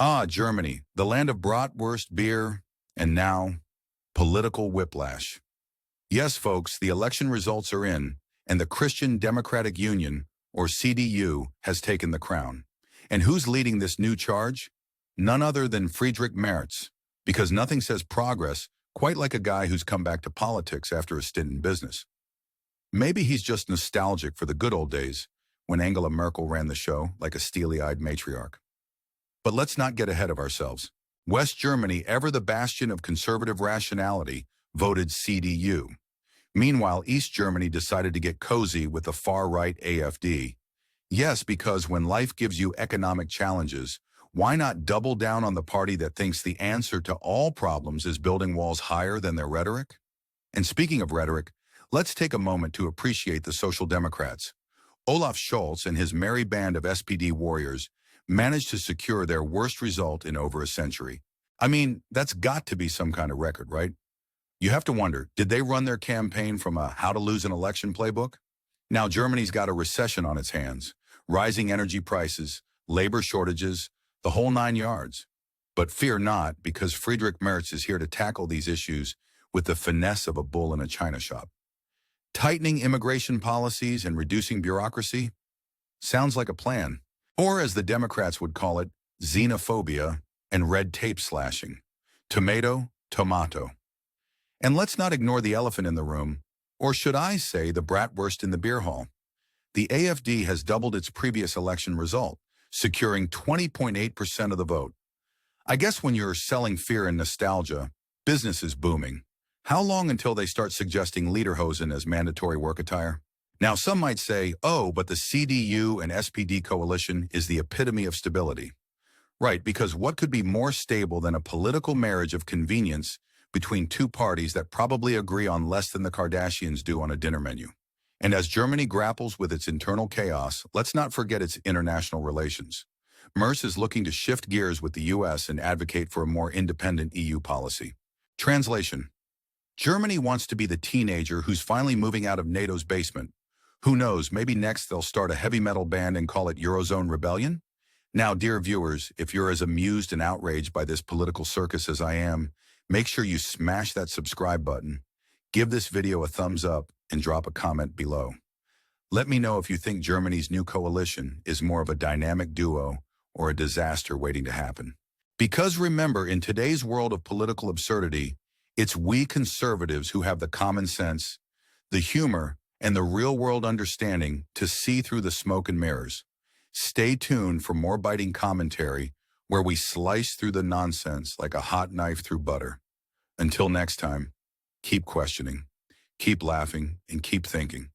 Ah, Germany, the land of bratwurst, beer, and now political whiplash. Yes, folks, the election results are in, and the Christian Democratic Union, or CDU, has taken the crown. And who's leading this new charge? None other than Friedrich Merz, because nothing says progress quite like a guy who's come back to politics after a stint in business. Maybe he's just nostalgic for the good old days when Angela Merkel ran the show like a steely-eyed matriarch. But let's not get ahead of ourselves. West Germany, ever the bastion of conservative rationality, voted CDU. Meanwhile, East Germany decided to get cozy with the far-right AfD. Yes, because when life gives you economic challenges, why not double down on the party that thinks the answer to all problems is building walls higher than their rhetoric? And speaking of rhetoric, let's take a moment to appreciate the Social Democrats. Olaf Scholz and his merry band of SPD warriors managed to secure their worst result in over a century. I mean, that's got to be some kind of record, right? You have to wonder, did they run their campaign from a how to lose an election playbook? Now Germany's got a recession on its hands, rising energy prices, labor shortages, the whole 9 yards. But fear not, because Friedrich Merz is here to tackle these issues with the finesse of a bull in a china shop. Tightening immigration policies and reducing bureaucracy? Sounds like a plan. Or as the Democrats would call it, xenophobia and red tape slashing. Tomato, tomato. And let's not ignore the elephant in the room, or should I say the bratwurst in the beer hall. The AfD has doubled its previous election result, securing 20.8% of the vote. I guess when you're selling fear and nostalgia, business is booming. How long until they start suggesting lederhosen as mandatory work attire? Now, some might say, oh, but the CDU and SPD coalition is the epitome of stability. Right, because what could be more stable than a political marriage of convenience between two parties that probably agree on less than the Kardashians do on a dinner menu? And as Germany grapples with its internal chaos, let's not forget its international relations. Merz is looking to shift gears with the U.S. and advocate for a more independent EU policy. Translation: Germany wants to be the teenager who's finally moving out of NATO's basement. Who knows, maybe next they'll start a heavy metal band and call it Eurozone Rebellion? Now, dear viewers, if you're as amused and outraged by this political circus as I am, make sure you smash that subscribe button, give this video a thumbs up, and drop a comment below. Let me know if you think Germany's new coalition is more of a dynamic duo or a disaster waiting to happen. Because remember, in today's world of political absurdity, it's we conservatives who have the common sense, the humor, and the real-world understanding to see through the smoke and mirrors. Stay tuned for more biting commentary where we slice through the nonsense like a hot knife through butter. Until next time, keep questioning, keep laughing, and keep thinking.